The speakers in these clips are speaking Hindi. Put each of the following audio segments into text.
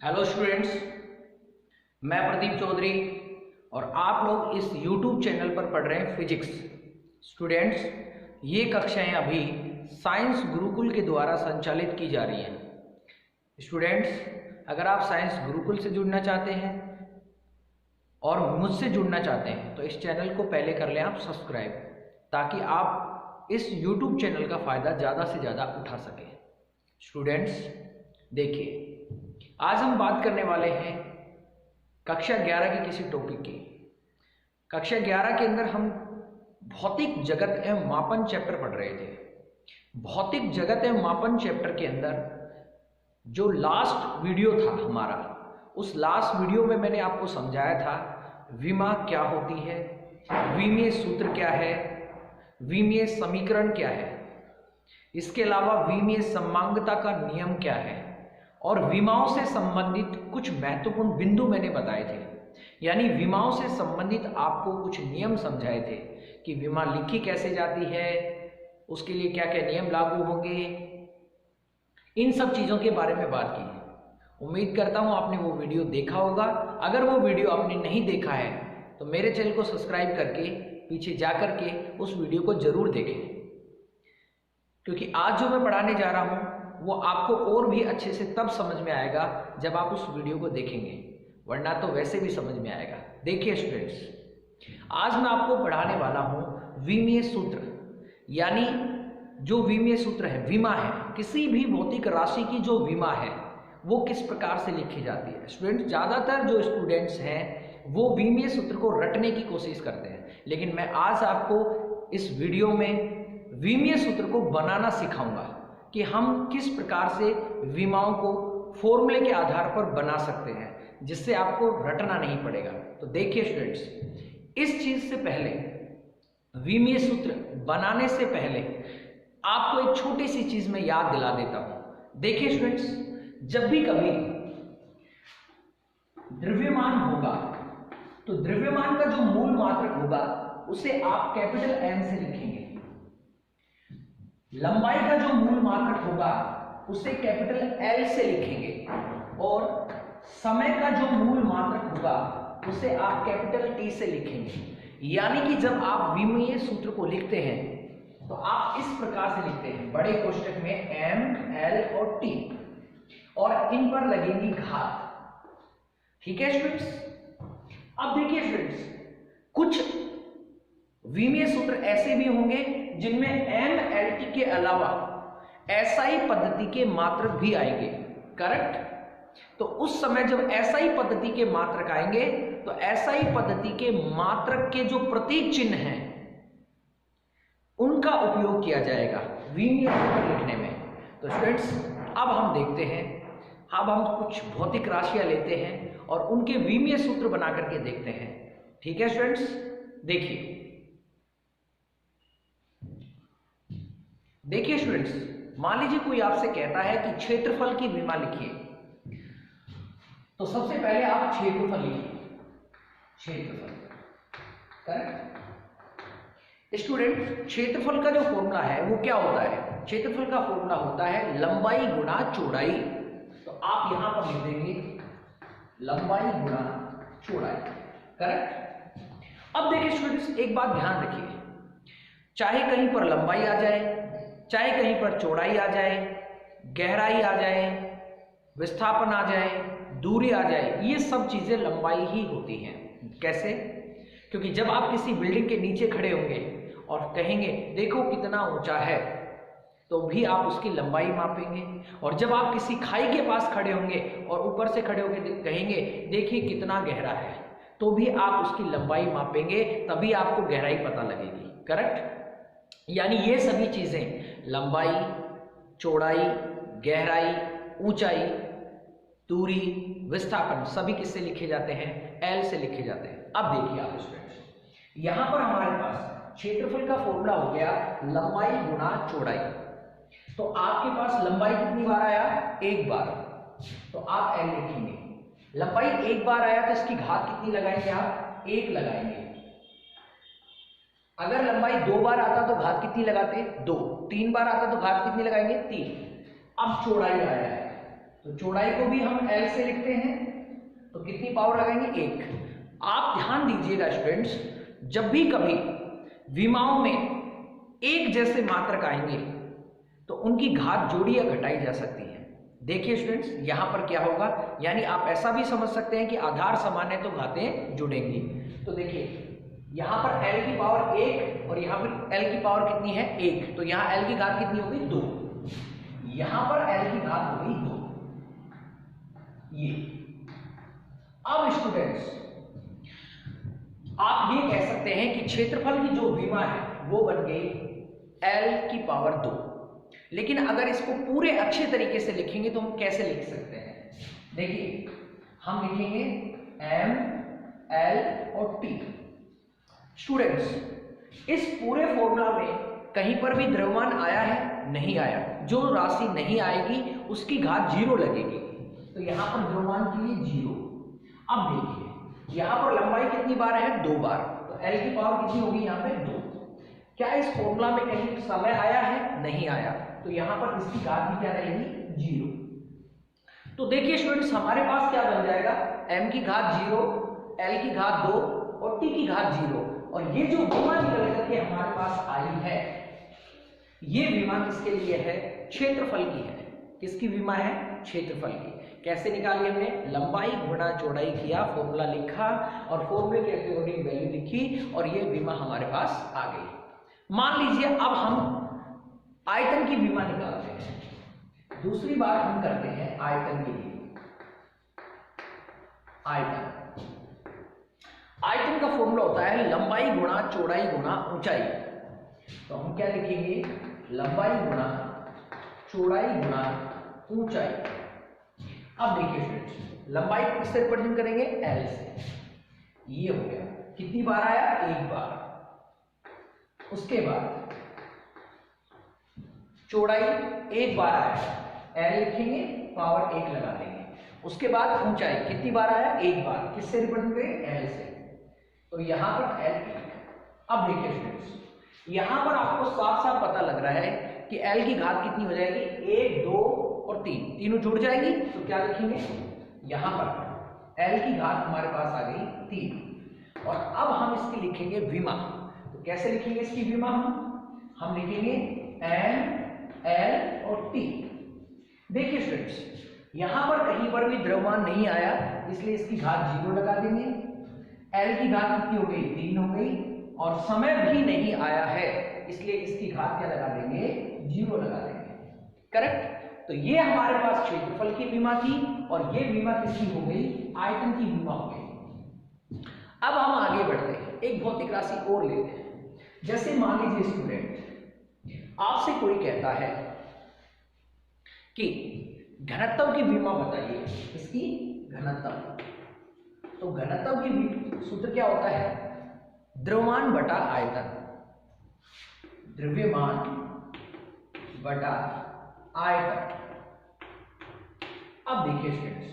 हेलो स्टूडेंट्स, मैं प्रदीप चौधरी और आप लोग इस YouTube चैनल पर पढ़ रहे हैं फिजिक्स। स्टूडेंट्स, ये कक्षाएं अभी साइंस गुरुकुल के द्वारा संचालित की जा रही हैं। स्टूडेंट्स, अगर आप साइंस गुरुकुल से जुड़ना चाहते हैं और मुझसे जुड़ना चाहते हैं तो इस चैनल को पहले कर लें आप सब्सक्राइब, ताकि आप इस YouTube चैनल का फ़ायदा ज़्यादा से ज़्यादा उठा सकें। स्टूडेंट्स देखिए, आज हम बात करने वाले हैं कक्षा 11 के किसी टॉपिक की। कक्षा 11 के अंदर हम भौतिक जगत एवं मापन चैप्टर पढ़ रहे थे। भौतिक जगत एवं मापन चैप्टर के अंदर जो लास्ट वीडियो था हमारा, उस लास्ट वीडियो में मैंने आपको समझाया था विमा क्या होती है, विमीय सूत्र क्या है, विमीय समीकरण क्या है, इसके अलावा विमीय समांगता का नियम क्या है और विमाओं से संबंधित कुछ महत्वपूर्ण बिंदु मैंने बताए थे। यानी विमाओं से संबंधित आपको कुछ नियम समझाए थे कि विमा लिखी कैसे जाती है, उसके लिए क्या क्या नियम लागू होंगे, इन सब चीज़ों के बारे में बात की है। उम्मीद करता हूँ आपने वो वीडियो देखा होगा। अगर वो वीडियो आपने नहीं देखा है तो मेरे चैनल को सब्सक्राइब करके पीछे जा करके उस वीडियो को जरूर देखें, क्योंकि आज जो मैं पढ़ाने जा रहा हूँ वो आपको और भी अच्छे से तब समझ में आएगा जब आप उस वीडियो को देखेंगे, वरना तो वैसे भी समझ में आएगा। देखिए स्टूडेंट्स, आज मैं आपको पढ़ाने वाला हूँ विमीय सूत्र। यानी जो विमीय सूत्र है, विमा है, किसी भी भौतिक राशि की जो विमा है वो किस प्रकार से लिखी जाती है। स्टूडेंट्स, ज़्यादातर जो स्टूडेंट्स हैं वो विमीय सूत्र को रटने की कोशिश करते हैं, लेकिन मैं आज आपको इस वीडियो में विमीय सूत्र को बनाना सिखाऊंगा कि हम किस प्रकार से विमाओं को फॉर्मूले के आधार पर बना सकते हैं, जिससे आपको रटना नहीं पड़ेगा। तो देखिए स्टूडेंट्स, इस चीज से पहले, विमीय सूत्र बनाने से पहले आपको एक छोटी सी चीज मैं याद दिला देता हूं। देखिए स्टूडेंट्स, जब भी कभी द्रव्यमान होगा तो द्रव्यमान का जो मूल मात्रक होगा उसे आप कैपिटल एम से लिखेंगे। लंबाई का जो मूल मात्रक होगा उसे कैपिटल एल से लिखेंगे और समय का जो मूल मात्रक होगा उसे आप कैपिटल टी से लिखेंगे। यानी कि जब आप विमीय सूत्र को लिखते हैं तो आप इस प्रकार से लिखते हैं, बड़े कोष्टक में एम, एल और टी, और इन पर लगेंगी घात। ठीक है स्टूडेंट्स। अब देखिए स्टूडेंट्स, कुछ विमीय सूत्र ऐसे भी होंगे जिनमें एम, एल, टी के अलावा एसआई पद्धति के मात्रक भी आएंगे। करेक्ट। तो उस समय जब एसआई पद्धति के मात्रक आएंगे तो एसआई पद्धति के मात्रक के जो प्रतीक चिन्ह हैं उनका उपयोग किया जाएगा विमीय सूत्र लिखने में। तो स्टूडेंट्स, अब हम देखते हैं, अब हम कुछ भौतिक राशियां लेते हैं और उनके विमीय सूत्र बना करके देखते हैं। ठीक है स्टूडेंट्स, देखिए स्टूडेंट्स, मान लीजिए कोई आपसे कहता है कि क्षेत्रफल की विमा लिखिए, तो सबसे पहले आप क्षेत्रफल लिखिए। क्षेत्रफल, करेक्ट। स्टूडेंट, क्षेत्रफल का जो फॉर्मूला है वो क्या होता है? क्षेत्रफल का फॉर्मूला होता है लंबाई गुणा चौड़ाई। तो आप यहां पर लिख देंगे लंबाई गुणा चौड़ाई। करेक्ट। अब देखिए स्टूडेंट्स, एक बात ध्यान रखिए, चाहे कहीं पर लंबाई आ जाए, चाहे कहीं पर चौड़ाई आ जाए, गहराई आ जाए, विस्थापन आ जाए, दूरी आ जाए, ये सब चीजें लंबाई ही होती हैं। कैसे? क्योंकि जब आप किसी बिल्डिंग के नीचे खड़े होंगे और कहेंगे देखो कितना ऊंचा है, तो भी आप उसकी लंबाई मापेंगे। और जब आप किसी खाई के पास खड़े होंगे और ऊपर से खड़े होकर कहेंगे देखिए कितना गहरा है, तो भी आप उसकी लंबाई मापेंगे, तभी आपको गहराई पता लगेगी। करेक्ट। यानी ये सभी चीजें लंबाई, चौड़ाई, गहराई, ऊंचाई, दूरी, विस्थापन सभी किससे लिखे जाते हैं? एल से लिखे जाते हैं। अब देखिए आप स्टूडेंट्स, यहां पर हमारे पास क्षेत्रफल का फॉर्मूला हो गया लंबाई गुणा चौड़ाई। तो आपके पास लंबाई कितनी बार आया? एक बार, तो आप एल लिखेंगे। लंबाई एक बार आया तो इसकी घात कितनी लगाएंगे आप? एक लगाएंगे। अगर लंबाई दो बार आता तो घात कितनी लगाते? दो। तीन बार आता तो घात कितनी लगाएंगे? तीन। अब चौड़ाई आया है, तो चौड़ाई को भी हम L से लिखते हैं, तो कितनी पावर लगाएंगे 1। आप ध्यान दीजिएगा स्टूडेंट्स, जब भी कभी विमाओं में एक जैसे मात्रक आएंगे तो उनकी घात जोड़ी या घटाई जा सकती है। देखिए स्टूडेंट्स, यहां पर क्या होगा, यानी आप ऐसा भी समझ सकते हैं कि आधार समान है तो घातें जुड़ेंगी। तो देखिए यहां पर L की पावर 1 और यहां पर L की पावर कितनी है 1, तो यहां L की घात कितनी होगी 2, यहां पर L की घात होगी 2। ये अब स्टूडेंट्स आप ये कह सकते हैं कि क्षेत्रफल की जो विमा है वो बन गई L की पावर 2। लेकिन अगर इसको पूरे अच्छे तरीके से लिखेंगे तो हम कैसे लिख सकते हैं, देखिए हम लिखेंगे M L और T। स्टूडेंट्स इस पूरे फॉर्मूला में कहीं पर भी द्रव्यमान आया है, नहीं आया। जो राशि नहीं आएगी उसकी घात 0 लगेगी, तो यहां पर द्रव्यमान के लिए 0। अब देखिए यहां पर लंबाई कितनी बार है 2 बार, तो L की पावर कितनी होगी यहां पे 2। क्या इस फॉर्मूला में कहीं समय आया है, नहीं आया, तो यहां पर इसकी घात भी क्या रहेगी 0। तो देखिए स्टूडेंट्स हमारे पास क्या बन जाएगा, m की घात 0, L की घात 2 और T की घात 0। और ये जो विमा निकल करके हमारे पास आई है, ये विमा किसके लिए है, क्षेत्रफल की है। किसकी विमा है, क्षेत्रफल की। कैसे निकाली हमने, लंबाई गुणा चौड़ाई किया, फॉर्मूला लिखा और फॉर्मूले के अकॉर्डिंग वैल्यू लिखी और ये विमा हमारे पास आ गई। मान लीजिए अब हम आयतन की विमा निकालते हैं। दूसरी बात हम करते हैं आयतन के लिए। आयतन का फॉर्मूला होता है लंबाई गुणा चौड़ाई गुणा ऊंचाई। तो हम क्या लिखेंगे, लंबाई गुणा चौड़ाई गुणा ऊंचाई। अब देखिए स्टूडेंट्स लंबाई को किससे रिप्रेजेंट करेंगे, L से। ये हो गया, कितनी बार आया, 1 बार। उसके बाद चौड़ाई 1 बार आया, L लिखेंगे, पावर 1 लगा देंगे। उसके बाद ऊंचाई कितनी बार आया, 1 बार। किससे रिप्रेजेंट करेंगे, L से, तो यहां पर L 1। अब देखिए स्टूडेंट्स यहां पर आपको साफ साफ पता लग रहा है कि L की घात कितनी हो जाएगी, 1 2 और 3, तीनों जुड़ जाएगी। तो क्या लिखेंगे, यहां पर L की घात हमारे पास आ गई 3। और अब हम इसकी लिखेंगे विमा। तो कैसे लिखेंगे इसकी विमा, हम लिखेंगे M L और T। देखिए स्टूडेंट्स यहां पर कहीं पर भी द्रव्यमान नहीं आया, इसलिए इसकी घात 0 लगा देंगे। L की घात कितनी हो गई, 3 हो गई। और समय भी नहीं आया है, इसलिए इसकी घात क्या लगा देंगे, 0 लगा देंगे। करेक्ट। तो ये हमारे पास क्षेत्रफल की विमा थी और ये विमा किसकी हो गई, आयतन की विमा हो गई। अब हम आगे बढ़ते हैं, एक भौतिक राशि और लेते हैं। जैसे मान लीजिए स्टूडेंट आपसे कोई कहता है कि घनत्व की विमा बताइए, इसकी घनत्व। तो घनत्व की सूत्र क्या होता है, द्रव्यमान बटा आयतन। द्रव्यमान बटा आयतन। अब देखिए स्टूडेंट्स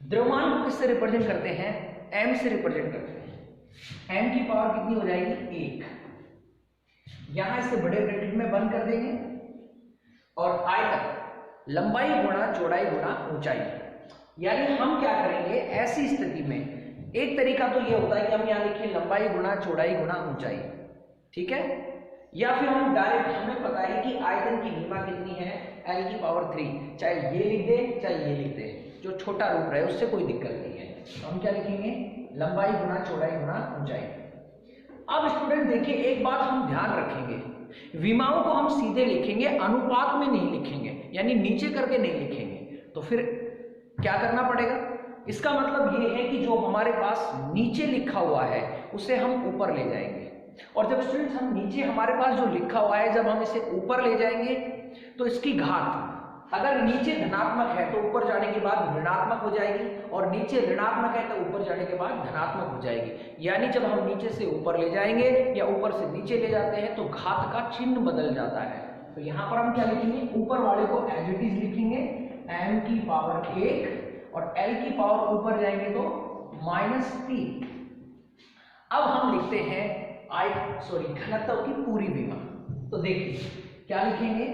द्रव्यमान को किससे रिप्रेजेंट करते हैं, m से रिप्रेजेंट करते हैं। m की पावर कितनी हो जाएगी, 1। यहां इसे बड़े ब्रैकेट में बंद कर देंगे। और आयतन लंबाई गुणा चौड़ाई गुणा ऊंचाई। यानी हम क्या करेंगे ऐसी स्थिति में, एक तरीका तो ये होता है कि हम यहां लिखें लंबाई गुणा चौड़ाई गुणा ऊंचाई, ठीक है। या फिर हम डायरेक्ट, हमें पता है कि आयतन की विमा कितनी है, L की पावर 3। चाहे ये लिख दे चाहे ये लिख दे, जो छोटा रूप रहे उससे कोई दिक्कत नहीं है। तो हम क्या लिखेंगे, लंबाई गुणा चौड़ाई गुणा ऊंचाई। अब स्टूडेंट देखिए एक बात हम ध्यान रखेंगे, विमाओं को हम सीधे लिखेंगे, अनुपात में नहीं लिखेंगे, यानी नीचे करके नहीं लिखेंगे। तो फिर क्या करना पड़ेगा, इसका मतलब ये है कि जो हमारे पास नीचे लिखा हुआ है उसे हम ऊपर ले जाएंगे। और जब स्टूडेंट्स हम नीचे हमारे पास जो लिखा हुआ है जब हम इसे ऊपर ले जाएंगे तो इसकी घात अगर नीचे धनात्मक है तो ऊपर जाने के बाद ऋणात्मक हो जाएगी, और नीचे ऋणात्मक है तो ऊपर जाने के बाद धनात्मक हो जाएगी। यानी जब हम नीचे से ऊपर ले जाएंगे या ऊपर से नीचे ले जाते हैं तो घात का चिन्ह बदल जाता है। तो यहां पर हम क्या लिखेंगे, ऊपर वाले को एज इट इज लिखेंगे, m की पावर 1 और L की पावर ऊपर जाएंगे तो -3। अब हम लिखते हैं घनत्व की पूरी विमा। तो देखिए क्या लिखेंगे,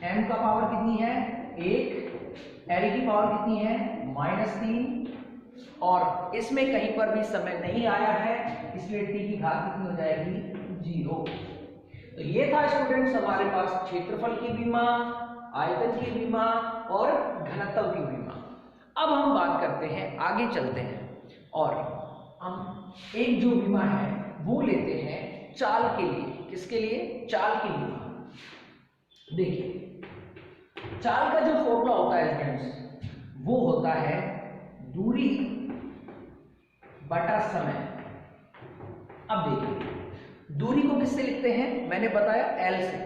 m का पावर कितनी है 1, एल की पावर कितनी है -3 और इसमें कहीं पर भी समय नहीं आया है, इसलिए टी की घात कितनी हो जाएगी 0। तो ये था स्टूडेंट्स हमारे पास क्षेत्रफल की विमा, आयतन की विमा और घनत्व की विमा। अब हम बात करते हैं, आगे चलते हैं और हम एक जो विमा है वो लेते हैं चाल के लिए। किसके लिए? चाल की विमा। देखिए चाल का जो फॉर्मूला होता है स्टूडेंट्स वो होता है दूरी बटा समय। अब देखिए दूरी को किससे लिखते हैं? मैंने बताया L से।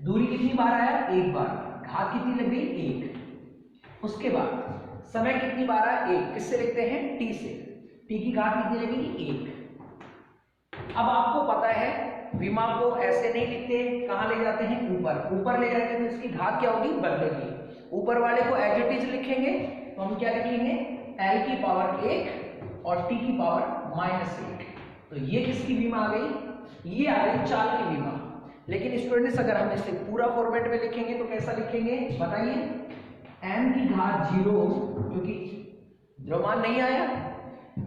दूरी कितनी बार आया? एक बार। घात कितनी लग गई? 1। उसके बाद समय कितनी बार आया? 1। किससे लिखते हैं? T से। T की घात कितनी लगेगी? 1। अब आपको पता है विमा को ऐसे नहीं लिखते, कहां ले जाते हैं? ऊपर। ऊपर ले जाते हैं तो इसकी घात क्या होगी? बदलेगी। ऊपर वाले को एज इट इज लिखेंगे तो हम क्या लिखेंगे? L की पावर 1 और T की पावर -1। तो ये किसकी विमा आ गई? ये आ गई चाल की विमा। लेकिन स्टूडेंट्स अगर हम इसे पूरा फॉर्मेट में लिखेंगे तो कैसा लिखेंगे बताइए? m की घात 0 क्योंकि द्रव्यमान नहीं आया,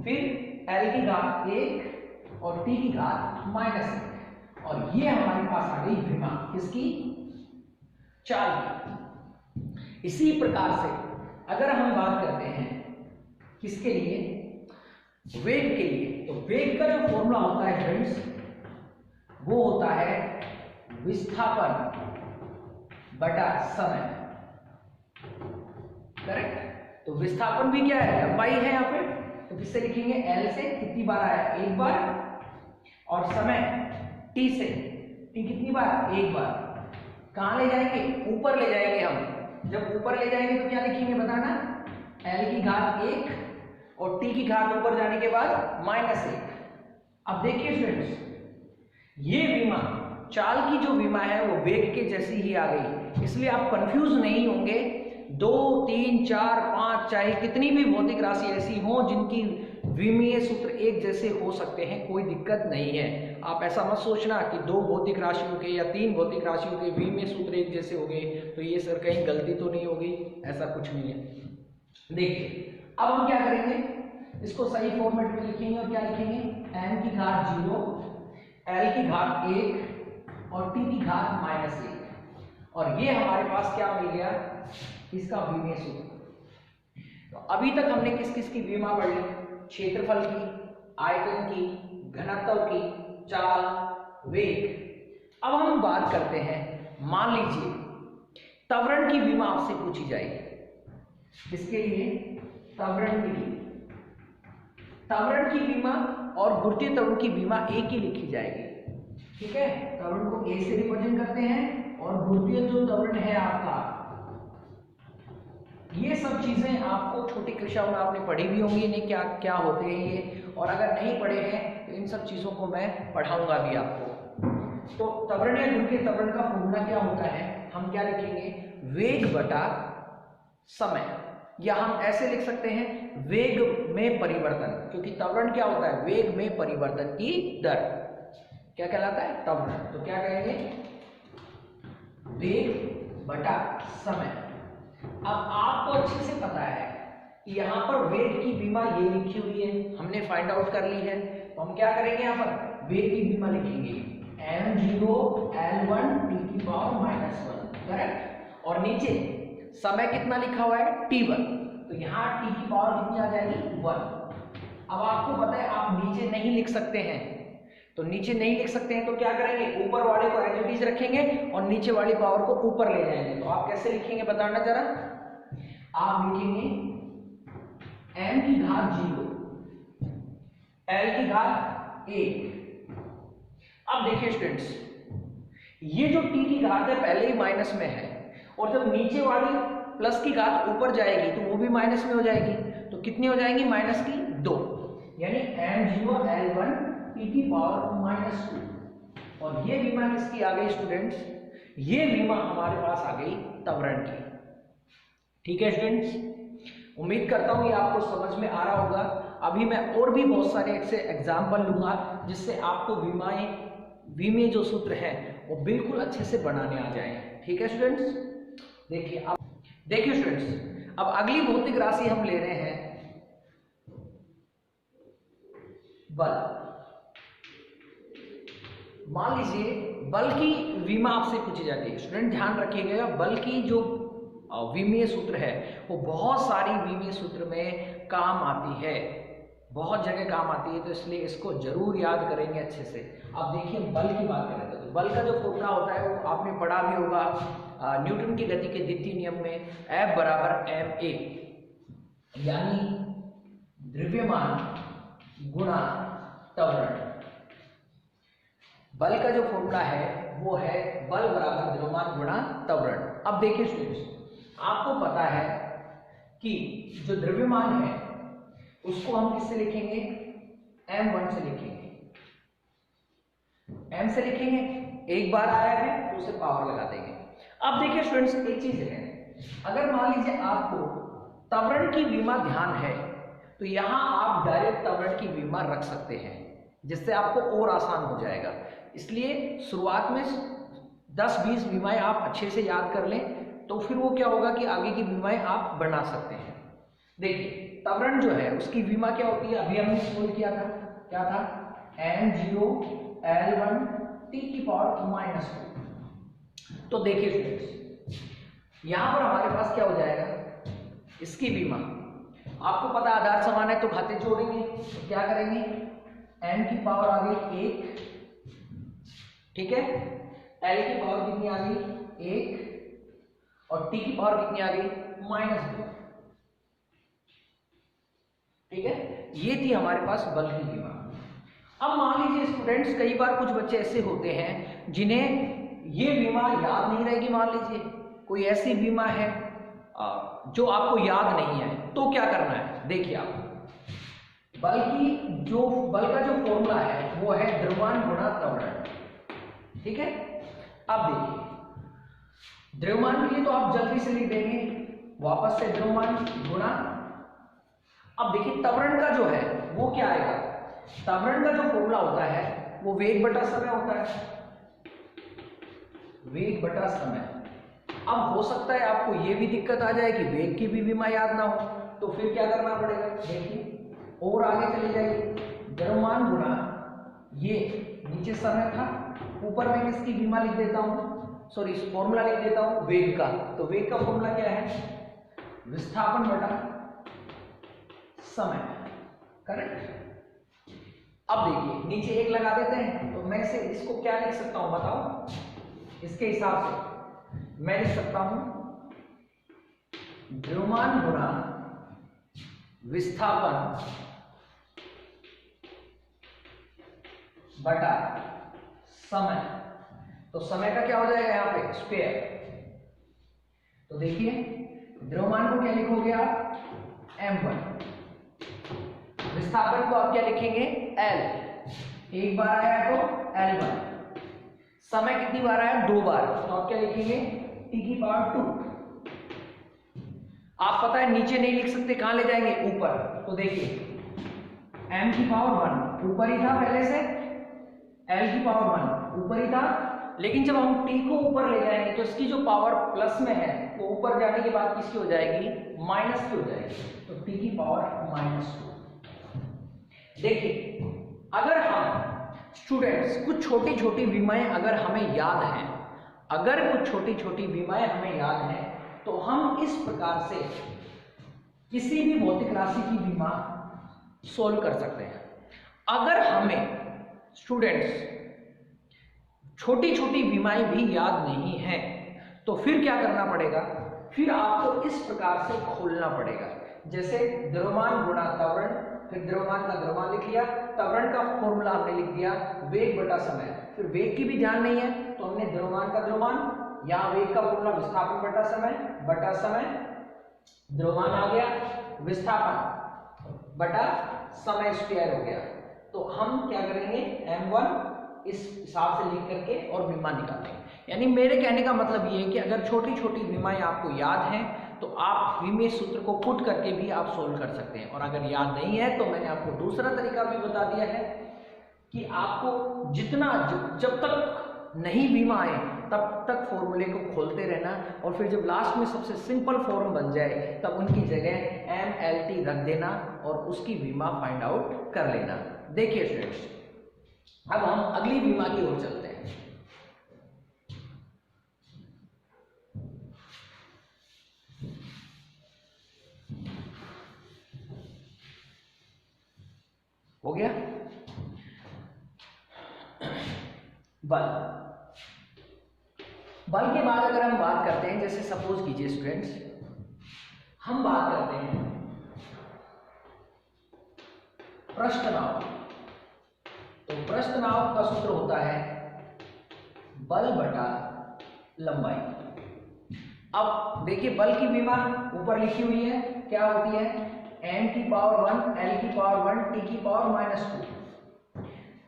फिर L की घात 1 और T की घात -1 और ये हमारे पास आ गई विमा। किसकी? चाल की। इसी प्रकार से अगर हम बात करते हैं किसके लिए? वेग के लिए। तो वेग का जो फॉर्मूला होता है फ्रेंड्स वो होता है विस्थापन बटा समय। करेक्ट? तो विस्थापन भी क्या है? लंबाई है यहाँ पे, तो किससे लिखेंगे? L से। कितनी बार आया? एक बार। और समय T से। T कितनी बार? एक बार। कहां ले जाएंगे? ऊपर ले जाएंगे हम। जब ऊपर ले जाएंगे तो क्या लिखेंगे बताना? L की घात 1 और T की घात ऊपर जाने के बाद -1। अब देखिए स्टूडेंट्स ये विमा, चाल की जो विमा है वो वेग के जैसी ही आ गई, इसलिए आप कंफ्यूज नहीं होंगे। 2, 3, 4, 5 चाहे कितनी भी भौतिक राशि ऐसी हो जिनकी विमीय सूत्र एक जैसे हो सकते हैं, कोई दिक्कत नहीं है। आप ऐसा मत सोचना कि 2 भौतिक राशियों के या 3 भौतिक राशियों के विमीय सूत्र एक जैसे हो गए तो ये सर कहीं गलती तो नहीं होगी, ऐसा कुछ नहीं है। देखिए अब हम क्या करेंगे? इसको सही फॉर्मेट में लिखेंगे और क्या लिखेंगे? m की घात 0, L की घात 1 और T की घात -1 और ये हमारे पास क्या मिल गया? इसका विमीय सूत्र। तो अभी तक हमने किस किस की विमा पढ़ ली? क्षेत्रफल की, आयतन की, घनत्व की, चाल, वेग। अब हम बात करते हैं, मान लीजिए त्वरण की विमा आपसे पूछी जाएगी। किसके लिए? त्वरण के लिए। त्वरण की विमा और गुरुत्वीय त्वरण की विमा एक ही लिखी जाएगी। ठीक है? त्वरण को A से रिप्रेजेंट करते हैं और गुरुत्वीय जो त्वरण है आपका, ये सब चीजें आपको छोटी कक्षाओं में आपने पढ़ी भी होंगी, नहीं क्या क्या होते हैं ये, और अगर नहीं पढ़े हैं तो इन सब चीजों को मैं पढ़ाऊंगा भी आपको। तो त्वरण या गुरुत्वीय त्वरण का फॉर्मूला क्या होता है? हम क्या लिखेंगे? वेग बटा समय, या हम ऐसे लिख सकते हैं वेग में परिवर्तन, क्योंकि त्वरण क्या होता है? वेग में परिवर्तन की दर क्या कहलाता है? त्वरण। तो क्या कहेंगे? वेग बटा समय। अब आपको अच्छे से पता है कि यहाँ पर वेग की विमा ये लिखी हुई है, हमने फाइंड आउट कर ली है। तो हम क्या करेंगे? यहाँ पर वेग की विमा लिखेंगे m0 L1 T की पावर -1। करेक्ट? और नीचे समय कितना लिखा हुआ है? T1। तो यहाँ T की पावर कितनी आ जाएगी? 1। अब आपको पता है आप नीचे नहीं लिख सकते हैं, तो नीचे नहीं लिख सकते हैं तो क्या करेंगे? ऊपर वाले को एज इट इज रखेंगे और नीचे वाली पावर को ऊपर ले जाएंगे। तो आप कैसे लिखेंगे बताना जरा? आप लिखेंगे m की घात 0, L की घात 1। अब देखिए स्टूडेंट्स, ये जो T की घात है पहले ही माइनस में है, और जब नीचे वाली प्लस की घात ऊपर जाएगी तो वो भी माइनस में हो जाएगी। तो कितनी हो जाएंगी? -2, यानी m0 L1 T की पावर -2। और ये विमा किसकी आ गई स्टूडेंट्स? ये विमा हमारे पास आ गई त्वरण की। ठीक है स्टूडेंट्स, उम्मीद करता हूं ये आपको समझ में आ रहा होगा। अभी मैं और भी बहुत सारे ऐसे एग्जाम्पल लूंगा जिससे आपको विमीय जो सूत्र है वो बिल्कुल अच्छे से बनाने आ जाए। ठीक है स्टूडेंट्स? देखिए स्टूडेंट्स, अब अगली भौतिक राशि हम ले रहे हैं बल। मान लीजिए बल की विमा आपसे पूछी जाती है। स्टूडेंट ध्यान रखिएगा, बल की जो विमीय सूत्र है वो बहुत सारी विमीय सूत्र में काम आती है, बहुत जगह काम आती है, तो इसलिए इसको जरूर याद करेंगे अच्छे से। अब देखिए बल की बात करें तो बल का जो फॉर्मूला होता है वो आपने पढ़ा भी होगा न्यूटन की गति के द्वितीय नियम में, F बराबर ma, यानी द्रव्यमान गुणा त्वरण। बल का जो फॉर्मूला है वो है बल बराबर द्रव्यमान गुणा त्वरण। अब देखिए स्टूडेंट्स, आपको पता है कि जो द्रव्यमान है उसको हम किससे लिखेंगे, m1 से लिखेंगे। m से लिखेंगे, एक बार आया है तो उसे पावर लगा देंगे। अब देखिए स्टूडेंट्स, एक चीज है, अगर मान लीजिए आपको त्वरण की विमा ध्यान है तो यहां आप डायरेक्ट त्वरण की विमा रख सकते हैं, जिससे आपको और आसान हो जाएगा। इसलिए शुरुआत में 10-20 विमाएं आप अच्छे से याद कर लें, तो फिर वो क्या होगा कि आगे की विमाएं आप बना सकते हैं। देखिए त्वरण जो है उसकी विमा क्या होती है, अभी हमने सोल्व किया था, क्या था, m0 L1 (t⁻²). तो देखिए स्टूडेंट्स, यहां पर हमारे पास क्या हो जाएगा, इसकी विमा आपको पता आधार समान है तो खाते जोड़ेंगे, तो क्या करेंगे, m की पावर आ गई 1, ठीक है, L की पावर कितनी आ गई 1 और t की पावर कितनी आ गई -2, ठीक है। ये थी हमारे पास बल की विमा। अब मान लीजिए स्टूडेंट्स, कई बार कुछ बच्चे ऐसे होते हैं जिन्हें ये विमा याद नहीं रहेगी। मान लीजिए कोई ऐसी विमा है जो आपको याद नहीं है, तो क्या करना है, देखिए आप बल का जो फॉर्मूला है वो है द्रव्यमान गुणा त्वरण, ठीक है। अब देखिए द्रव्यमान के लिए तो आप जल्दी से लिख देंगे वापस से द्रव्यमान गुणा, अब देखिए त्वरण का जो है वो क्या आएगा, त्वरण का जो फॉर्मूला होता है वो वेग बटा समय होता है, वेग बटा समय। अब हो सकता है आपको ये भी दिक्कत आ जाए कि वेग की भी विमा याद ना हो, तो फिर क्या करना पड़ेगा, देखिए और आगे चले जाइए, द्रव्यमान गुणा ये नीचे समय था, ऊपर मैं किसकी विमा लिख देता हूं, सॉरी फॉर्मूला लिख देता हूं वेग का। तो वेग का फॉर्मूला क्या है, विस्थापन बटा समय, करेक्ट। अब देखिए नीचे 1 लगा देते हैं, तो मैं से इसको क्या लिख सकता हूं बताओ, इसके हिसाब से मैं लिख सकता हूं द्रव्यमान गुणा विस्थापन बटा समय। तो समय का क्या हो जाएगा यहाँ पे स्क्वायर। तो देखिए द्रव्यमान को क्या लिखोगे आप m1, विस्थापन को आप क्या लिखेंगे L, एक बार आया है तो L1, समय कितनी बार आया 2 बार, तो आप क्या लिखेंगे t⁻²। आप पता है नीचे नहीं लिख सकते, कहां ले जाएंगे ऊपर। तो देखिए m की पावर 1 ऊपर ही था पहले से, L की पावर 1 ऊपर ही था, लेकिन जब हम t को ऊपर ले जाएंगे तो इसकी जो पावर प्लस में है वो ऊपर जाने के बाद किसकी हो जाएगी, माइनस की हो जाएगी, तो t की पावर -2। देखिए अगर हम स्टूडेंट्स कुछ छोटी छोटी विमाएं अगर हमें याद हैं, अगर कुछ छोटी छोटी विमाएं हमें याद हैं, तो हम इस प्रकार से किसी भी भौतिक राशि की विमा सोल्व कर सकते हैं। अगर हमें स्टूडेंट्स छोटी छोटी विमाएं भी याद नहीं हैं, तो फिर क्या करना पड़ेगा, फिर आपको इस प्रकार से खोलना पड़ेगा, जैसे द्रव्यमान गुणा त्वरण, फिर द्रव्यमान का द्रव्यमान लिख लिया, त्वरण का फॉर्मूला हमने लिख दिया वेग बटा समय, फिर वेग की भी ध्यान नहीं है तो हमने द्रव्यमान का द्रव्यमान, यहाँ वेग का फॉर्मूला विस्थापन बटा समय, द्रव्यमान आ गया, विस्थापन बटा समय स्क्वायर हो गया। तो हम क्या करेंगे m1 इस हिसाब से लिख करके और विमा निकालेंगे। यानी मेरे कहने का मतलब ये है कि अगर छोटी छोटी विमाएं आपको याद हैं तो आप विमीय सूत्र को पुट करके भी आप सोल्व कर सकते हैं, और अगर याद नहीं है तो मैंने आपको दूसरा तरीका भी बता दिया है कि आपको जितना जब तक नहीं विमा आए तब तक फॉर्मूले को खोलते रहना और फिर जब लास्ट में सबसे सिंपल फॉर्म बन जाए तब उनकी जगह MLT रख देना और उसकी विमा फाइंड आउट कर लेना। देखिए स्टूडेंट्स, अब हम अगली विमा की ओर चलते हैं। हो गया बल। बल के बाद अगर हम बात करते हैं, जैसे सपोज कीजिए स्टूडेंट्स, हम बात करते हैं पृष्ठ नाव। तो पृष्ठ नाव का सूत्र होता है बल बटा लंबाई। अब देखिए बल की विमा ऊपर लिखी हुई है, क्या होती है, m की पावर 1 l की पावर 1 t की पावर -2।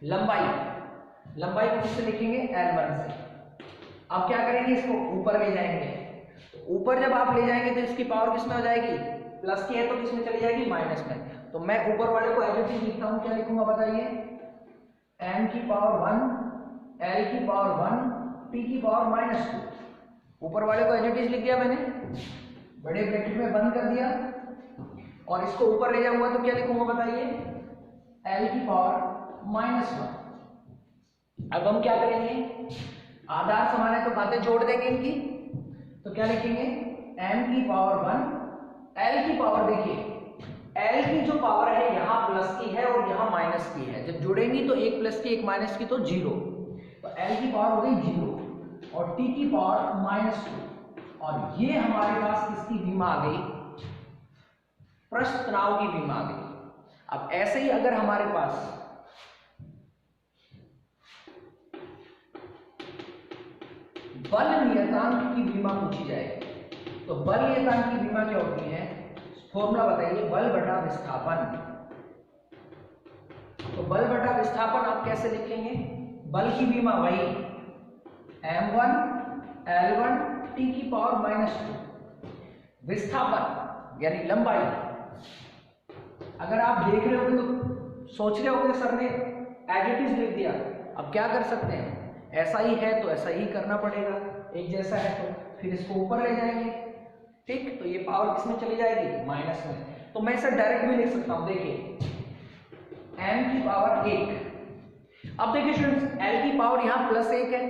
लंबाई को किससे लिखेंगे, L1 से। अब क्या करेंगे, इसको ऊपर ले जाएंगे। तो ऊपर जब आप ले जाएंगे तो इसकी पावर किस में हो जाएगी, प्लस की है तो किस में चली जाएगी, माइनस में। तो मैं ऊपर वाले को एज इट इज लिखता हूं, क्या लिखूंगा बताइए, m की पावर 1 l की पावर 1 t की पावर -2। ऊपर वाले को एज इट इज लिख दिया मैंने, बड़े ब्रैकेट में बंद कर दिया, और इसको ऊपर ले जाऊंगा तो क्या लिखूंगा बताइए, l की पावर -1। अब हम क्या करेंगे, आधार समान है तो बातें जोड़ देंगे इनकी। तो क्या लिखेंगे, m की पावर 1 l की पावर, देखिए l की जो पावर है यहाँ प्लस की है और यहाँ माइनस की है, जब जुड़ेंगी तो एक प्लस की एक माइनस की तो 0। तो l की पावर हो गई 0 और t की पावर -2। और ये हमारे पास किसकी विमा आ गई, पृष्ठ तनाव की विमा आ गई। अब ऐसे ही अगर हमारे पास बल नियतांक की विमा पूछी जाए, तो बल नियतांक की विमा क्या होती है, फॉर्मूला बताइए, बल बटा विस्थापन। तो बल बटा विस्थापन आप कैसे लिखेंगे, बल की विमा वही m1 l1 t की पावर -2। विस्थापन यानी लंबाई, अगर आप देख रहे होंगे तो सोच रहे होंगे सर ने एज इट इज लिख दिया। अब क्या कर सकते हैं, ऐसा ही है तो ऐसा ही करना पड़ेगा, एक जैसा है तो फिर इसको ऊपर ले जाएंगे, ठीक। तो ये पावर किसमें चली जाएगी, माइनस में। तो मैं इसे डायरेक्ट भी लिख सकता हूं, देखिए m की पावर 1। अब देखिए स्टूडेंट्स, l की पावर यहाँ +1 है,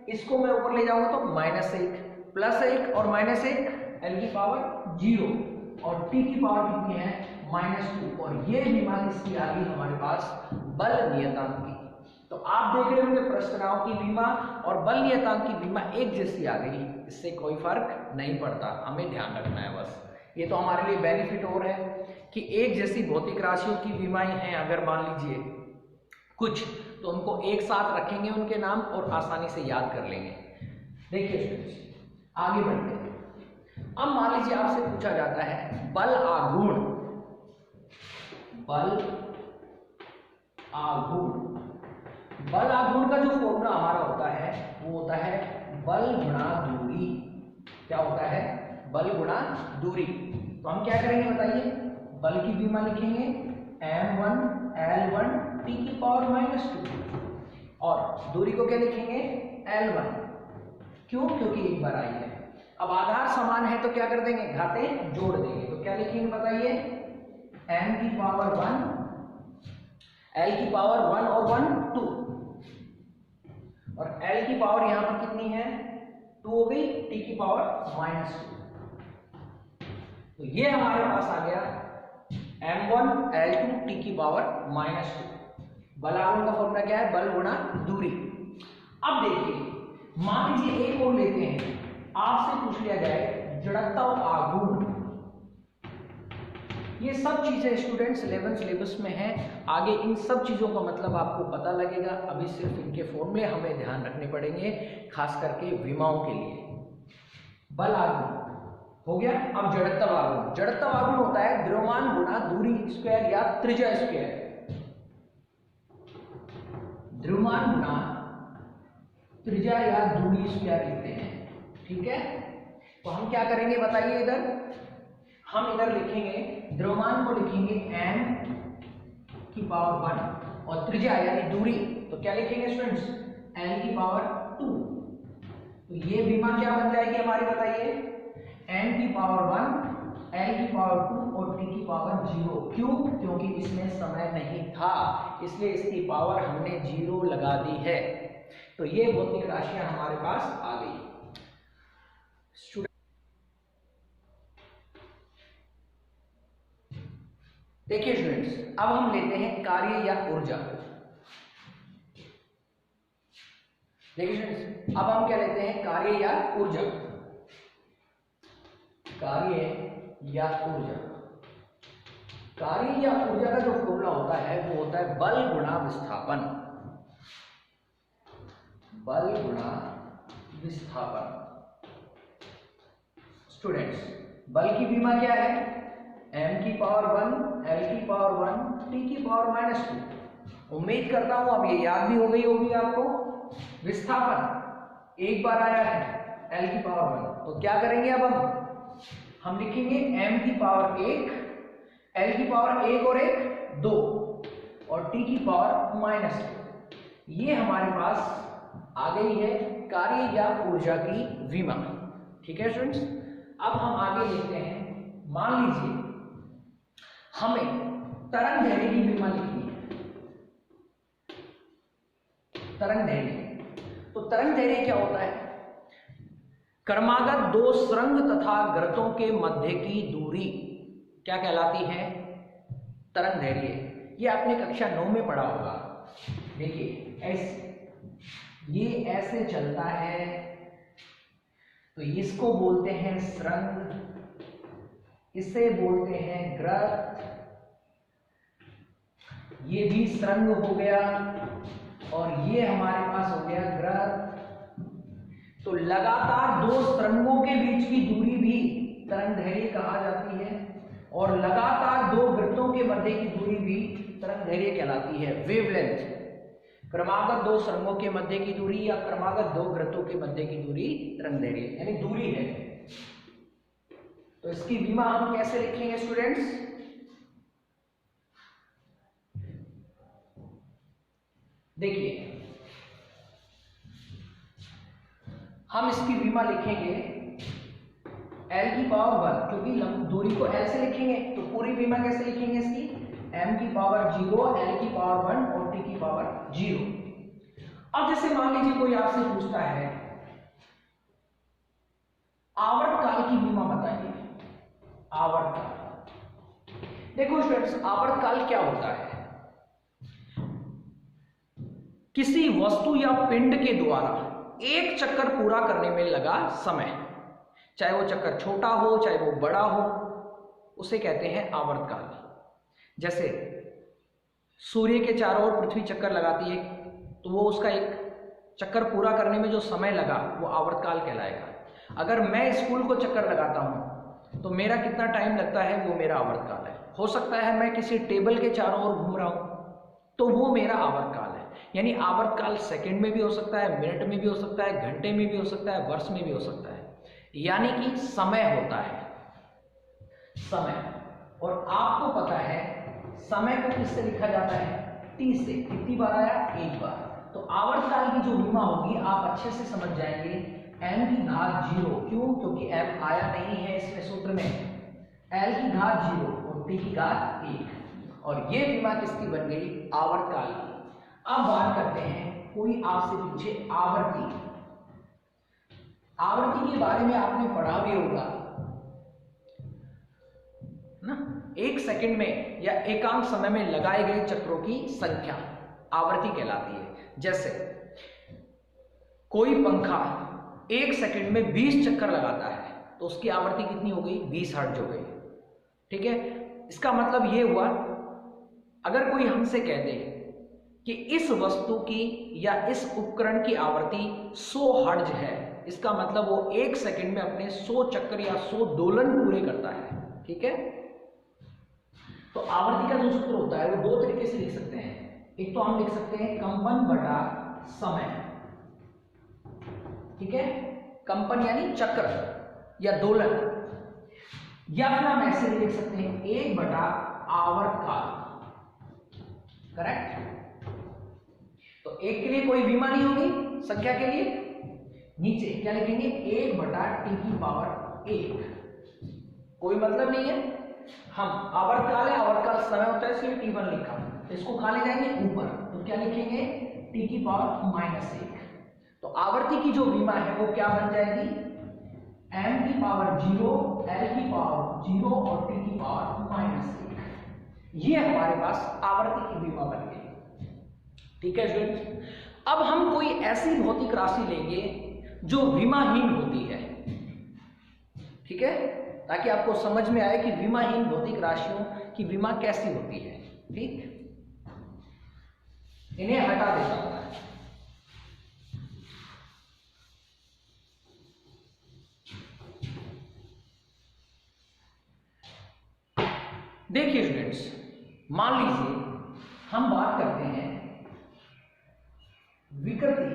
इसको मैं ऊपर ले जाऊंगा तो -1, +1 और -1, l की पावर 0 और t की पावर कितनी है, -2। और ये विमा किसकी आ गई हमारे पास, बल नियतांक की। तो आप देख रहे होंगे पृष्ठ तनाव की बीमा और बल नियतांक की बीमा एक जैसी आ गई, इससे कोई फर्क नहीं पड़ता, हमें ध्यान रखना है बस। ये तो हमारे लिए बेनिफिट और है कि एक जैसी भौतिक राशियों की बीमाएं हैं, अगर मान लीजिए कुछ, तो उनको एक साथ रखेंगे उनके नाम और आसानी से याद कर लेंगे। देखिए स्टूडेंट्स आगे बढ़ते हैं। अब मान लीजिए आपसे पूछा जाता है बल आघूर्ण, बल आघूर्ण। बल आघूर्ण का जो फॉर्मूला हमारा होता है वो होता है बल गुणा दूरी। क्या होता है, बल गुणा दूरी। तो हम क्या करेंगे बताइए, बल की बीमा लिखेंगे m1 l1 t की पावर -2 और दूरी को क्या लिखेंगे l1। क्यों, क्योंकि एक बार आई है। अब आधार समान है तो क्या कर देंगे, घातें जोड़ देंगे। तो क्या लिखेंगे बताइए, m की पावर 1 l की पावर 1 और 1 2 और l की पावर यहां पर कितनी है 2 हो गई, t की पावर -2। तो ये हमारे पास आ गया m1 l2 t की पावर -2। बल आघूर्ण का फॉर्मूला क्या है, बल गुणा दूरी। अब देखिए मान लीजिए एक और लेते हैं, आपसे पूछ लिया जाए जड़त्व आघूर्ण। ये सब चीजें स्टूडेंट्स 11th सिलेबस में हैं, आगे इन सब चीजों का मतलब आपको पता लगेगा। अभी सिर्फ इनके फॉर्मूले हमें ध्यान रखने पड़ेंगे, खास करके विमाओं के लिए। बल आघूर्ण हो गया। अब जड़त्व आघूर्ण। जड़त्व आघूर्ण होता है द्रव्यमान गुणा दूरी स्क्वायर या त्रिज्या स्क्वायर। द्रव्यमान गुणा त्रिज्या या दूरी स्क्वायर लिखते हैं, ठीक है। तो हम क्या करेंगे बताइए, इधर हम इधर लिखेंगे द्रव्यमान को लिखेंगे m की पावर 1 और त्रिज्या यानी दूरी तो क्या लिखेंगे स्टूडेंट्स, l की पावर 2। तो ये विमा क्या बन जाएगी हमारी, बताइए, n की पावर 1, l की पावर 2 और t की पावर 0। क्यों? क्योंकि इसमें समय नहीं था, इसलिए इसकी पावर हमने 0 लगा दी है। तो ये भौतिक राशियां हमारे पास आ गई। देखिए स्टूडेंट्स, अब हम लेते हैं कार्य या ऊर्जा। देखिए स्टूडेंट्स, अब हम क्या लेते हैं, कार्य या ऊर्जा। कार्य या ऊर्जा, कार्य या ऊर्जा का जो फॉर्मूला होता है वो होता है बल गुणा विस्थापन। बल गुणा विस्थापन। स्टूडेंट्स, बल की विमा क्या है, m की पावर 1, l की पावर 1, t की पावर -2। उम्मीद करता हूं अब ये याद भी हो गई होगी आपको। विस्थापन एक बार आया है l की पावर 1, तो क्या करेंगे अब हम लिखेंगे m की पावर 1, l की पावर 1 और 1 2 और t की पावर -2। ये हमारे पास आ गई है कार्य या ऊर्जा की विमा। ठीक है स्टूडेंट्स, अब हम आगे लेते हैं। मान लीजिए हमें तरंग दैर्घ्य की विमा लिखनी है। तरंग दैर्घ्य, तो तरंग दैर्घ्य क्या होता है, क्रमागत दो सुरंग तथा गर्तों के मध्य की दूरी क्या कहलाती है, तरंग दैर्घ्य। ये आपने कक्षा 9 में पढ़ा होगा। देखिए ऐसे, ये ऐसे चलता है तो इसको बोलते हैं सुरंग, इसे बोलते हैं गर्त, ये भी सुरंग हो गया और ये हमारे पास हो गया गर्त। तो लगातार दो सुरंगों के बीच की दूरी भी तरंग दैर्घ्य कहा जाती है और लगातार दो वृत्तों के मध्य की दूरी भी तरंग दैर्घ्य कहलाती है, वेवलेंथ। क्रमागत दो सुरंगों के मध्य की दूरी या क्रमागत दो वृत्तों के मध्य की दूरी तरंग दैर्घ्य यानी दूरी है। तो इसकी विमा हम कैसे लिखेंगे स्टूडेंट्स, देखिए हम इसकी विमा लिखेंगे l की पावर 1, क्योंकि दूरी को l से लिखेंगे तो पूरी विमा कैसे लिखेंगे इसकी, m की पावर 0, l की पावर 1 और t की पावर 0। अब जैसे मान लीजिए कोई आपसे पूछता है आवर्तकाल की विमा बताइए। आवर्तकाल, देखो स्टूडेंट्स, आवर्तकाल क्या होता है, किसी वस्तु या पिंड के द्वारा एक चक्कर पूरा करने में लगा समय, चाहे वो चक्कर छोटा हो चाहे वो बड़ा हो, उसे कहते हैं आवर्तकाल। जैसे सूर्य के चारों ओर पृथ्वी चक्कर लगाती है तो वो उसका एक चक्कर पूरा करने में जो समय लगा वो आवर्तकाल कहलाएगा। अगर मैं स्कूल को चक्कर लगाता हूं तो मेरा कितना टाइम लगता है वो मेरा आवर्तकाल है। हो सकता है मैं किसी टेबल के चारों ओर घूम रहा हूं तो वो मेरा आवर्तकाल है। यानी आवर्तकाल सेकंड में भी हो सकता है, मिनट में भी हो सकता है, घंटे में भी हो सकता है, वर्ष में भी हो सकता है। यानी कि समय होता है, समय। और आपको पता है समय को किससे लिखा जाता है, t से। कितनी बार आया, एक बार। तो आवर्तकाल की जो विमा होगी आप अच्छे से समझ जाएंगे, m की घात 0। क्यों? क्योंकि m आया नहीं है इसमें सूत्र में। l की घात 0 और t की घात 1। और ये विमा किसकी बन गई, आवर्तकाल की। अब बात करते हैं, कोई आपसे पूछे आवर्ती। आवर्ती के बारे में आपने पढ़ा भी होगा ना, एक सेकंड में या एकांक समय में लगाए गए चक्रों की संख्या आवर्ती कहलाती है। जैसे कोई पंखा एक सेकंड में 20 चक्कर लगाता है तो उसकी आवर्ती कितनी हो गई, 20 हर्ट्ज हो गई। ठीक है, इसका मतलब ये हुआ, अगर कोई हमसे कह दे कि इस वस्तु की या इस उपकरण की आवर्ती 100 हर्ट्ज है, इसका मतलब वो एक सेकंड में अपने 100 चक्कर या 100 दोलन पूरे करता है। ठीक है, तो आवर्ती का जो सूत्र होता है वो दो तरीके से लिख सकते हैं। एक तो हम लिख सकते हैं कंपन बटा समय। ठीक है, कंपन यानी चक्र या दोलन, या फिर हम ऐसे भी लिख सकते हैं 1 बटा आवर्तकाल। करेक्ट। तो एक के लिए कोई विमा नहीं होगी संख्या के लिए, नीचे क्या लिखेंगे 1/t⁻1। कोई मतलब नहीं है, हम आवर्तकाल है, आवर्तकाल समय होता है इसलिए t1 लिखा, इसको कहां ले जाएंगे ऊपर, तो क्या लिखेंगे t⁻⁻1। तो आवर्ती की जो विमा है वो क्या बन जाएगी m⁻0 l⁻0 और t⁻⁻1। ये हमारे पास आवर्ती की विमा बन गई। ठीक है स्टूडेंट्स, अब हम कोई ऐसी भौतिक राशि लेंगे जो विमाहीन होती है। ठीक है, ताकि आपको समझ में आए कि विमाहीन भौतिक राशियों की विमा कैसी होती है। ठीक, इन्हें हटा देता हूं। देखिए स्टूडेंट्स, मान लीजिए हम बात करते हैं विकृति।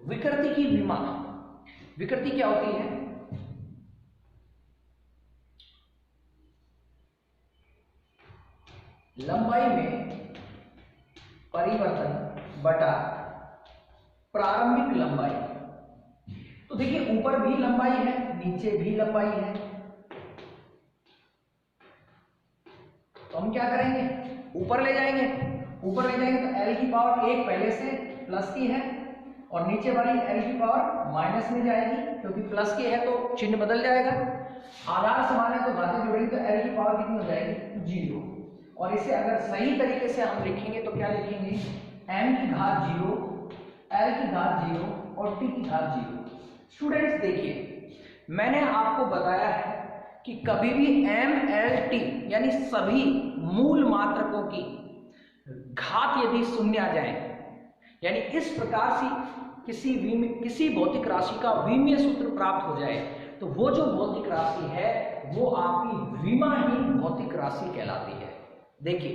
विकृति की विमा, विकृति क्या होती है लंबाई में परिवर्तन बटा प्रारंभिक लंबाई। तो देखिए ऊपर भी लंबाई है, नीचे भी लंबाई है, तो हम क्या करेंगे ऊपर ले जाएंगे। ऊपर ले जाएंगे तो l⁻1 पहले से प्लस की है और नीचे वाली l⁻- में जाएगी, क्योंकि प्लस की है तो चिन्ह बदल जाएगा। आधार समान है तो घातें जुड़ेंगी तो l⁻ कितनी हो जाएगी 0। और इसे अगर सही तरीके से हम लिखेंगे तो क्या लिखेंगे m⁻0 l⁻0 और t⁻0। स्टूडेंट्स देखिए, मैंने आपको बताया है कि कभी भी m-l-t यानी सभी मूल मात्रकों की घात यदि शून्य आ जाए, यानी इस प्रकार से किसी भौतिक राशि का विमीय सूत्र प्राप्त हो जाए, तो वो जो भौतिक राशि है वो आपकी विमाहीन भौतिक राशि कहलाती है। देखिए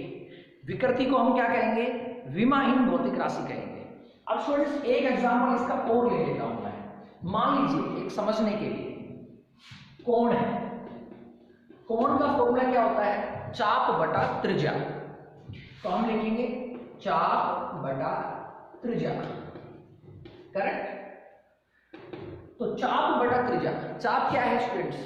विकृति को हम क्या कहेंगे विमाहीन भौतिक राशि कहेंगे। अब स्टूडेंट्स एक एग्जांपल इसका और ले लेता हूं मैं। मान लीजिए एक समझने के लिए कोण है, कोण का फॉर्मूला क्या होता है चाप बटा त्रिज्या। तो हम लिखेंगे चाप बटा त्रिज्या, करेक्ट। तो चाप बटा त्रिज्या, चाप क्या है स्टूडेंट्स,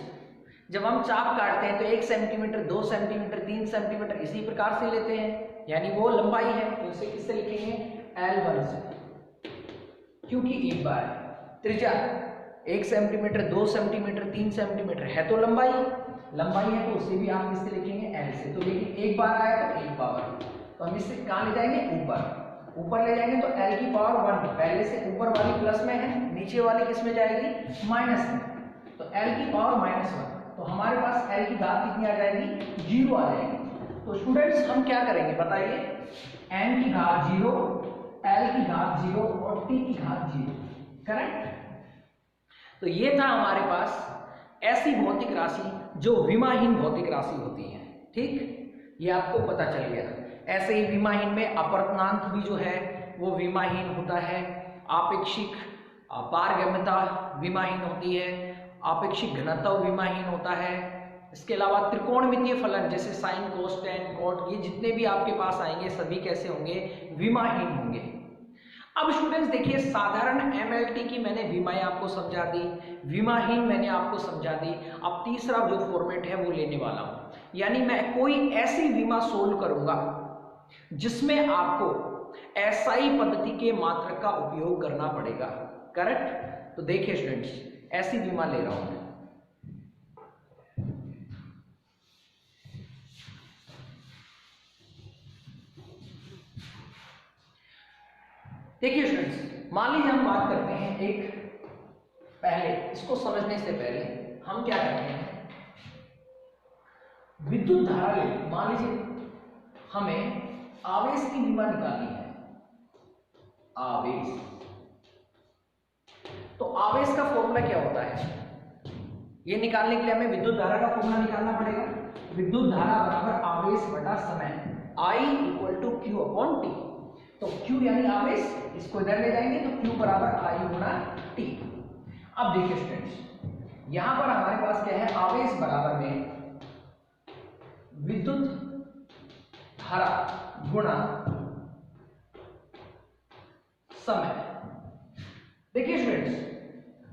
जब हम चाप काटते हैं तो 1 सेंटीमीटर 2 सेंटीमीटर 3 सेंटीमीटर इसी प्रकार से लेते हैं, यानी वो लंबाई है। तो इसे किससे लिखेंगे L1 से, क्योंकि एक बार त्रिज्या 1 सेंटीमीटर 2 सेंटीमीटर 3 सेंटीमीटर है तो लंबाई है तो उसे भी आप किससे लिखेंगे L से। तो लेकिन एक बार आया तो एक पावर, तो हम इससे कहां ले जाएंगे ऊपर ले जाएंगे तो l⁻1 पहले से ऊपर वाली प्लस में है, नीचे वाली किस में जाएगी माइनस में, तो l⁻⁻1। तो हमारे पास l की घात कितनी आ जाएगी 0 आ जाएगी। तो स्टूडेंट्स हम क्या करेंगे बताइए, n की घात 0, l की घात 0 और t की घात 0, करेक्ट। तो ये था हमारे पास ऐसी भौतिक राशि जो विमाहीन भौतिक राशि होती है। ठीक, ये आपको पता चल गया। ऐसे ही विमाहीन में अपवर्तनांक भी जो है वो विमाहीन होता है, आपेक्षिक पारगम्यता विमाहीन होती है, आपेक्षिक घनत्व विमाहीन होता है। इसके अलावा त्रिकोणमितीय फलन जैसे साइन कोस टेन कॉट, ये जितने भी आपके पास आएंगे सभी कैसे होंगे विमाहीन होंगे। अब स्टूडेंट्स देखिए, साधारण MLT की मैंने विमाएं आपको समझा दी, विमाहीन मैंने आपको समझा दी। अब तीसरा जो फॉर्मेट है वो लेने वाला हूं, यानी मैं कोई ऐसी विमा सोल्व करूंगा जिसमें आपको SI पद्धति के मात्रक का उपयोग करना पड़ेगा, करेक्ट। तो देखिए स्टूडेंट्स, ऐसी विमा ले रहा हूं मैं। देखिए स्टूडेंट्स, मान लीजिए हम बात करते हैं एक, पहले इसको समझने से पहले हम क्या करते हैं विद्युत धारा ले। मान लीजिए हमें आवेश की विमा निकालनी है, आवेश। तो आवेश का फॉर्मूला क्या होता है, ये निकालने के लिए हमें विद्युत धारा का फॉर्मूला निकालना पड़ेगा। विद्युत धारा बराबर आवेश बटा समय, I = Q/T। तो Q यानी आवेश, इसको इधर ले जाएंगे तो Q बराबर I गुणा T। अब देखिए स्टूडेंट्स, यहां पर हमारे पास क्या है आवेश बराबर में विद्युत धारा गुणा समय। देखिए स्टूडेंट्स,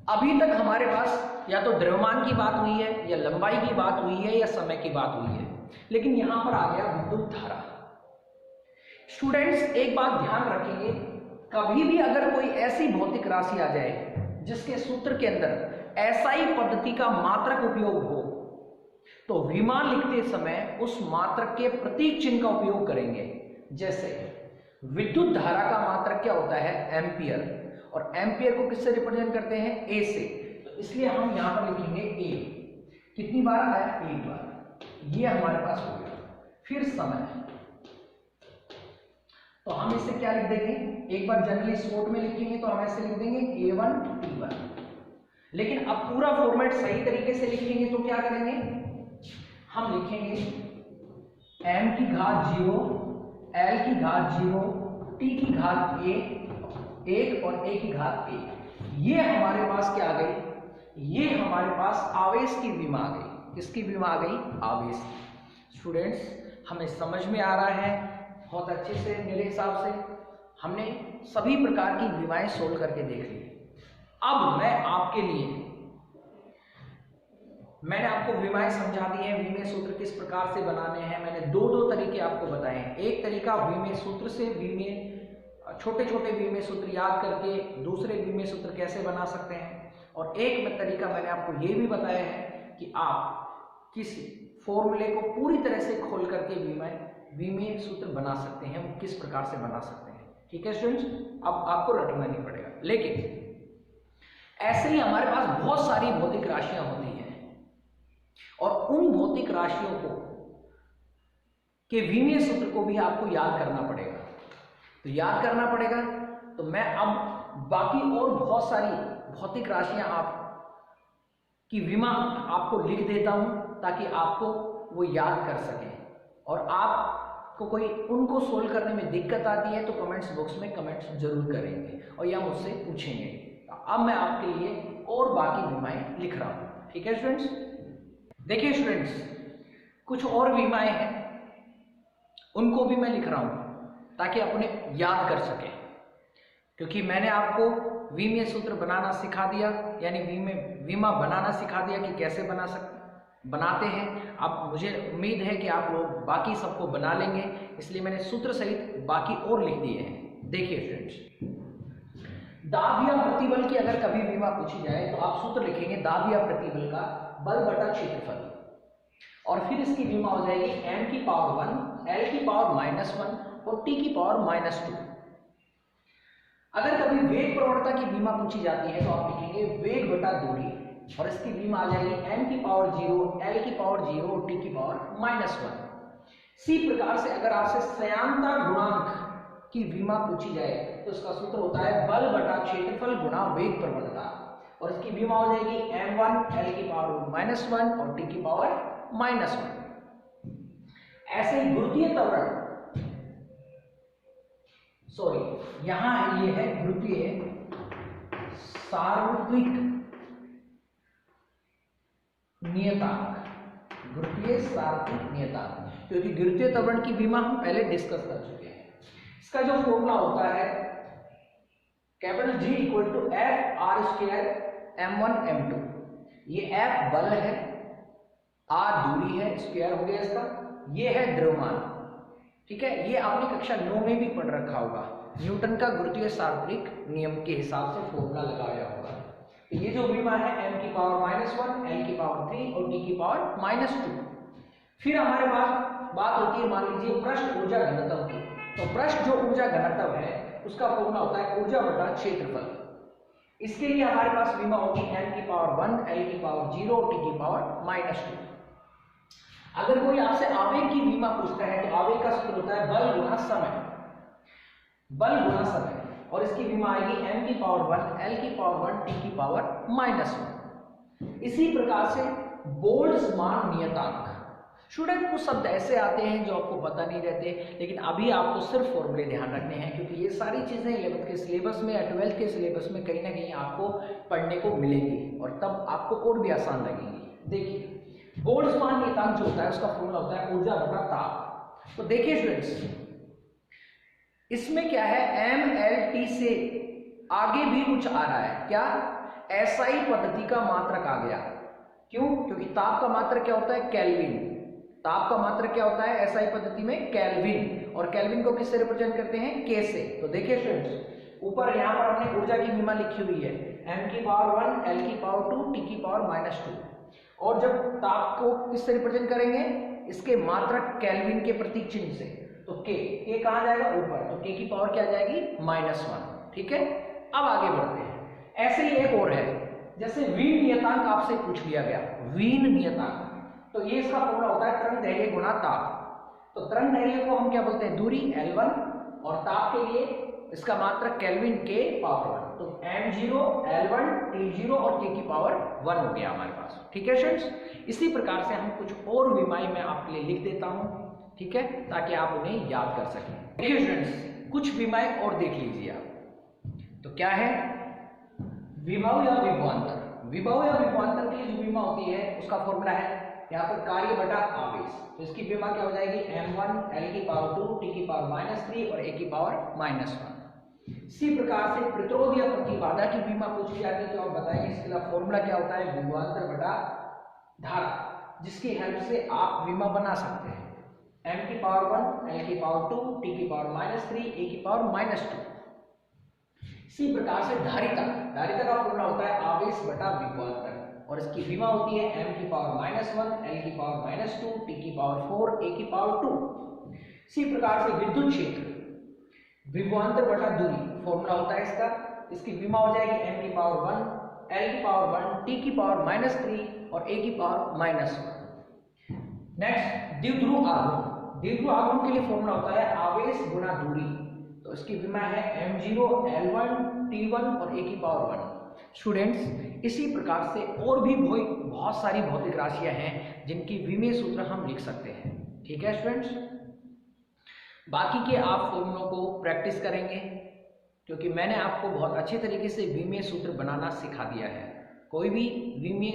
अभी तक हमारे पास या तो द्रव्यमान की बात हुई है, या लंबाई की बात हुई है, या समय की बात हुई है, लेकिन यहां पर आ गया विद्युत धारा। स्टूडेंट्स एक बात ध्यान रखेंगे, कभी भी अगर कोई ऐसी भौतिक राशि आ जाए जिसके सूत्र के अंदर एसआई पद्धति का मात्रक उपयोग हो, तो विमा लिखते समय उस मात्रक के प्रतीक चिन्ह का उपयोग करेंगे। जैसे विद्युत धारा का मात्रक क्या होता है? एम्पियर, और एम्पियर को किससे रिप्रेजेंट करते हैं? ए से। तो इसलिए हम यहां पर लिखेंगे ए। कितनी बार आया? एक बार। ये हमारे पास हो गया। फिर समय, तो हम इसे क्या लिख देंगे? एक बार जनरली शॉर्ट में लिखेंगे तो हम ऐसे लिख देंगे A1 T1। लेकिन अब पूरा फॉर्मेट सही तरीके से लिखेंगे तो क्या करेंगे? हम लिखेंगे m की घात 0, l की घात 0, t की घात 1 और a की घात 1। ये हमारे पास क्या आ गई? ये हमारे पास आवेश की विमा आ गई। किसकी विमा आ गई? आवेश की। स्टूडेंट्स हमें समझ में आ रहा है बहुत अच्छे से। मेरे हिसाब से हमने सभी प्रकार की विमाएं सोल्व करके देख ली। अब मैंने आपको विमाएं समझा दी हैं, विमेय सूत्र किस प्रकार से बनाने हैं। मैंने दो तरीके आपको बताए हैं। एक तरीका विमेय सूत्र से छोटे छोटे विमेय सूत्र याद करके दूसरे विमेय सूत्र कैसे बना सकते हैं, और एक तरीका मैंने आपको ये भी बताया है कि आप किसी फॉर्मूले को पूरी तरह से खोल करके विमेय सूत्र बना सकते हैं, वो किस प्रकार से बना सकते हैं। ठीक है स्टूडेंट्स, अब आपको रटना नहीं पड़ेगा। लेकिन ऐसे ही हमारे पास बहुत सारी भौतिक राशियां होती हैं, और उन भौतिक राशियों को के विमेय सूत्र को भी आपको याद करना पड़ेगा। तो याद करना पड़ेगा, तो मैं अब बाकी और बहुत सारी भौतिक राशियां आप की विमा आपको लिख देता हूं, ताकि आपको वो याद कर सकें। और आपको कोई उनको सोल्व करने में दिक्कत आती है तो कमेंट्स बॉक्स में कमेंट्स जरूर करेंगे, और या मुझसे पूछेंगे। अब मैं आपके लिए और बाकी विमाएं लिख रहा हूं। ठीक है स्टूडेंट्स, देखिए स्टूडेंट्स, कुछ और विमाएं हैं, उनको भी मैं लिख रहा हूं ताकि अपने याद कर सके। क्योंकि मैंने आपको विमेय सूत्र बनाना सिखा दिया, यानी विमा बनाना सिखा दिया कि कैसे बनाते हैं। अब मुझे उम्मीद है कि आप लोग बाकी सबको बना लेंगे, इसलिए मैंने सूत्र सहित बाकी और लिख दिए हैं। देखिए स्टूडेंट्स, दाब या प्रतिबल की अगर कभी विमा पूछी जाए तो आप सूत्र लिखेंगे दाब या प्रतिबल का बल बटा क्षेत्रफल, और फिर इसकी विमा हो जाएगी m की पावर 1, l की पावर -1 और t की पावर -2। अगर कभी वेग प्रवणता की विमा पूछी जाती है तो आप लिखेंगे वेग बटा दूरी, और इसकी विमा आ जाएगी m की पावर 0, l की पावर 0 और t की पावर -1। इसी प्रकार से अगर आपसे संयांतर गुणांक की विमा पूछी जाए तो इसका सूत्र होता है बल बटा क्षेत्रफल गुणा वेग प्रवणता, और इसकी विमा हो जाएगी m1 l की पावर -1 और t की पावर -1। ऐसे ही गुरुत्वीय त्वरण, यहां ये है गुरुत्वीय सार्वत्रिक नियतांक, गुरुत्वीय सार्वत्रिक नियतांक, क्योंकि गुरुत्वीय त्वरण की विमा हम पहले डिस्कस कर चुके हैं। इसका जो फॉर्मूला होता है capital G = F(r²) m1 m2। ये F बल है, R दूरी है, स्क्वायर हो गया इसका, ये है द्रव्यमान। ठीक है, ये आपने कक्षा 9 में भी पढ़ रखा होगा, न्यूटन का गुरुत्वीय सार्वत्रिक नियम के हिसाब से फॉर्मूला लगाया होगा। तो ये जो विमा है m की पावर -1, l की पावर 3 और t की पावर -2। फिर हमारे पास बात होती है, मान लीजिए पृष्ठ ऊर्जा घनत्व की। तो पृष्ठ जो ऊर्जा घनत्व है उसका फॉर्मूला होता है ऊर्जा बटा क्षेत्रफल। इसके लिए हमारे पास विमा होगी m की पावर 1, l की पावर 0 और t की पावर -2। अगर कोई आपसे आवेग की विमा पूछता है तो आवेग का सूत्र होता है बल गुणा समय, बल गुणा समय, और इसकी विमा आएगी m की पावर 1, l की पावर 1, t की पावर -1। इसी प्रकार से बोल्ट्जमान नियतांक। स्टूडेंट कुछ शब्द ऐसे आते हैं जो आपको पता नहीं रहते, लेकिन अभी आपको सिर्फ फॉर्मूले ध्यान रखने हैं, क्योंकि ये सारी चीजें 11th के सिलेबस में या 12th के सिलेबस में कहीं ना कहीं आपको पढ़ने को मिलेंगी, और तब आपको और भी आसान लगेंगी। देखिए बोल्ट्जमान नियतांक जो होता है उसका फॉर्मूला होता है ऊर्जा बटा ताप। तो देखिए स्टूडेंट्स, इसमें क्या है, MLT से आगे भी कुछ आ रहा है, क्या, SI पद्धति का मात्रक आ गया। क्यों? क्योंकि ताप का मात्रक क्या होता है, केल्विन। ताप का मात्रक क्या होता है SI पद्धति में, केल्विन। और केल्विन को किससे रिप्रेजेंट करते हैं, K से। तो देखिए स्टूडेंट्स, ऊपर यहां पर हमने ऊर्जा की विमा लिखी हुई है, m की पावर 1, L की पावर 2, T की पावर -2। और जब ताप को किससे रिप्रेजेंट करेंगे, इसके मात्रक केल्विन के प्रतीक चिन्ह से, तो K कहां जाएगा, ऊपर, तो K की पावर क्या जाएगी, -1। ठीक है, अब आगे बढ़ते हैं। ऐसे ही एक और है, जैसे वीन नियतांक आपसे पूछ लिया गया, वीन नियतांक, तो ये इसका फॉर्मूला होता है तरंग दैर्घ्य गुणा ताप। तो तरंग दैर्घ्य को हम क्या बोलते हैं, दूरी L1, और ताप के लिए इसका मात्रक केल्विन K पावर 1, तो m0, L1, T0 और K की पावर 1 हो गया हमारे पास। ठीक है स्टूडेंट्स, इसी प्रकार से हम कुछ और विमाएं मैं आपके लिए लिख देता हूं, ठीक है, ताकि आप उन्हें याद कर सकें। देखिए स्टूडेंट्स, कुछ विमाएं और देख लीजिए आप। तो क्या है, विभव या विभवांतर। विभव या विभवांतर के लिए जो विमा होती है उसका फॉर्मूला है यहाँ पर कार्य बटा आवेश। तो इसकी विमा क्या हो जाएगी, m1, L की पावर 2, T की पावर -3 और A की पावर -1। इसी प्रकार से प्रतिरोध या प्रतिबाधा की विमा पूछी जाती है, तो आप बताएंगे इसके लिए फॉर्मूला क्या होता है, विभवांतर बटा धारा, जिसकी हेल्प से आप विमा बना सकते हैं। m की पावर 1, L की पावर 2, T की पावर -3, A की पावर -2। इसी प्रकार से धारिता, धारिता का फॉर्मूला होता है आवेश बटा विभवांतर, और इसकी विमा होती है m की पावर -1, L की पावर -2, T की पावर 4, A की पावर 2। इसी प्रकार से विद्युत क्षेत्र, विभवांतर बटा दूरी, फॉर्मूला होता है इसका, इसकी विमा हो जाएगी m की पावर 1, L की पावर 1, T की पावर -3 और A की पावर -1। नेक्स्ट, द्विध्रुव आघूर्ण। द्विध्रुव आघूर्ण के लिए फॉर्मूला होता है आवेश गुणा दूरी, तो इसकी विमा है m0, L1, T1 और A की पावर 1। स्टूडेंट्स, इसी प्रकार से और भी बहुत सारी भौतिक राशियां हैं जिनकी विमीय सूत्र हम लिख सकते हैं। ठीक है स्टूडेंट्स, बाकी के आप फॉर्मूलों को प्रैक्टिस करेंगे, क्योंकि मैंने आपको बहुत अच्छे तरीके से विमीय सूत्र बनाना सिखा दिया है। कोई भी विमीय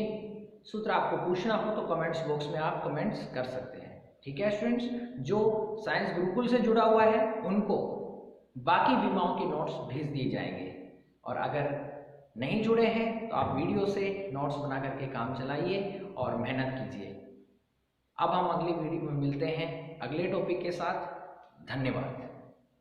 सूत्र आपको पूछना हो तो कमेंट्स बॉक्स में आप कमेंट्स कर सकते हैं। ठीक है स्टूडेंट्स, जो साइंस गुरुकुल से जुड़ा हुआ है उनको बाकी विमाओं के नोट्स भेज दिए जाएंगे, और अगर नहीं जुड़े हैं तो आप वीडियो से नोट्स बना करके काम चलाइए और मेहनत कीजिए। अब हम अगली वीडियो में मिलते हैं अगले टॉपिक के साथ। धन्यवाद।